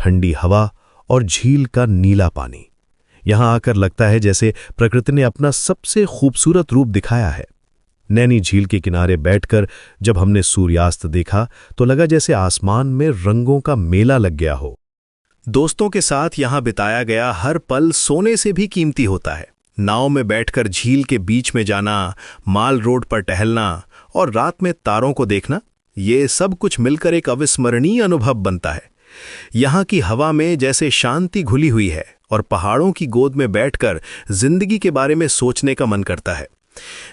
ठंडी हवा और झील का नीला पानी। यहां आकर लगता है जैसे प्रकृति ने अपना सबसे खूबसूरत रूप दिखाया है। नैनी झील के किनारे बैठकर जब हमने सूर्यास्त देखा तो लगा जैसे आसमान में रंगों का मेला लग गया हो। दोस्तों के साथ यहां बिताया गया हर पल सोने से भी कीमती होता है। नाव में बैठकर झील के बीच में जाना, माल रोड पर टहलना और रात में तारों को देखना, ये सब कुछ मिलकर एक अविस्मरणीय अनुभव बनता है। यहाँ की हवा में जैसे शांति घुली हुई है और पहाड़ों की गोद में बैठकर जिंदगी के बारे में सोचने का मन करता है।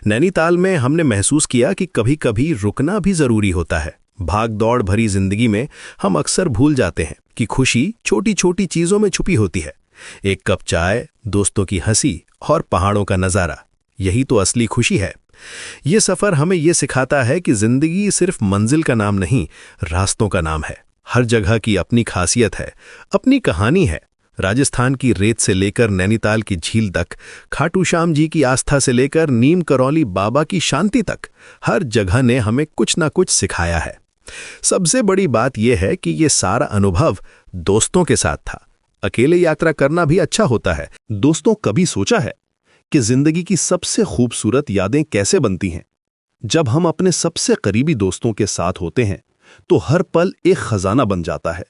नैनीताल में हमने महसूस किया कि कभी-कभी रुकना भी जरूरी होता है। भाग दौड़ भरी जिंदगी में हम अक्सर भूल जाते हैं कि खुशी छोटी छोटी चीजों में छुपी होती है। एक कप चाय, दोस्तों की हंसी और पहाड़ों का नजारा, यही तो असली खुशी है। ये सफर हमें ये सिखाता है कि जिंदगी सिर्फ मंजिल का नाम नहीं, रास्तों का नाम है। हर जगह की अपनी खासियत है, अपनी कहानी है। राजस्थान की रेत से लेकर नैनीताल की झील तक, खाटू श्याम जी की आस्था से लेकर नीम करौली बाबा की शांति तक, हर जगह ने हमें कुछ ना कुछ सिखाया है। सबसे बड़ी बात यह है कि ये सारा अनुभव दोस्तों के साथ था। अकेले यात्रा करना भी अच्छा होता है। दोस्तों, कभी सोचा है कि जिंदगी की सबसे खूबसूरत यादें कैसे बनती हैं? जब हम अपने सबसे करीबी दोस्तों के साथ होते हैं तो हर पल एक खजाना बन जाता है।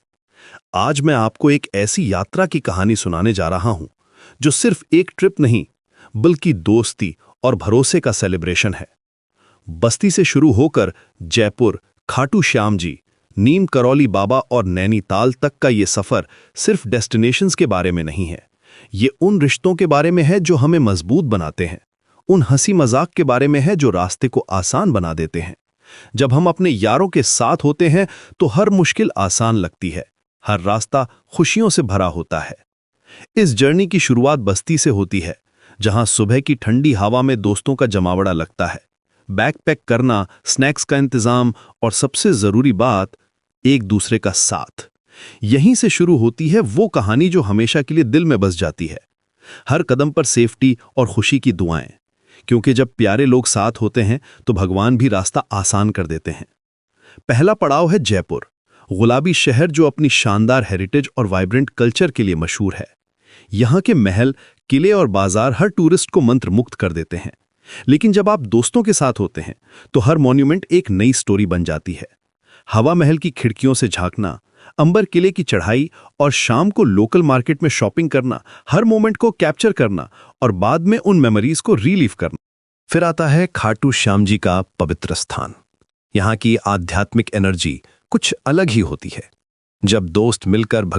आज मैं आपको एक ऐसी यात्रा की कहानी सुनाने जा रहा हूं जो सिर्फ एक ट्रिप नहीं, बल्कि दोस्ती और भरोसे का सेलिब्रेशन है। बस्ती से शुरू होकर जयपुर, खाटू श्याम जी, नीम करौली बाबा और नैनीताल तक का ये सफर सिर्फ डेस्टिनेशंस के बारे में नहीं है। ये उन रिश्तों के बारे में है जो हमें मजबूत बनाते हैं, उन हंसी मजाक के बारे में है जो रास्ते को आसान बना देते हैं। जब हम अपने यारों के साथ होते हैं तो हर मुश्किल आसान लगती है, हर रास्ता खुशियों से भरा होता है। इस जर्नी की शुरुआत बस्ती से होती है, जहां सुबह की ठंडी हवा में दोस्तों का जमावड़ा लगता है। बैकपैक करना, स्नैक्स का इंतजाम और सबसे जरूरी बात, एक दूसरे का साथ। यहीं से शुरू होती है वो कहानी जो हमेशा के लिए दिल में बस जाती है। हर कदम पर सेफ्टी और खुशी की दुआएं, क्योंकि जब प्यारे लोग साथ होते हैं तो भगवान भी रास्ता आसान कर देते हैं। पहला पड़ाव है जयपुर, गुलाबी शहर जो अपनी शानदार हेरिटेज और वाइब्रेंट कल्चर के लिए मशहूर है। यहाँ के महल, किले और बाजार हर टूरिस्ट को मंत्रमुग्ध कर देते हैं। लेकिन जब आप दोस्तों के साथ होते हैं तो हर मॉन्यूमेंट एक नई स्टोरी बन जाती है। हवा महल की खिड़कियों से झांकना, अंबर किले की चढ़ाई और शाम को लोकल मार्केट में शॉपिंग करना, हर मोमेंट को कैप्चर करना और बाद में उन मेमोरीज को रीलीव करना। फिर आता है खाटू श्याम जी का पवित्र स्थान। यहाँ की आध्यात्मिक एनर्जी कुछ अलग ही होती है। जब दोस्त मिलकर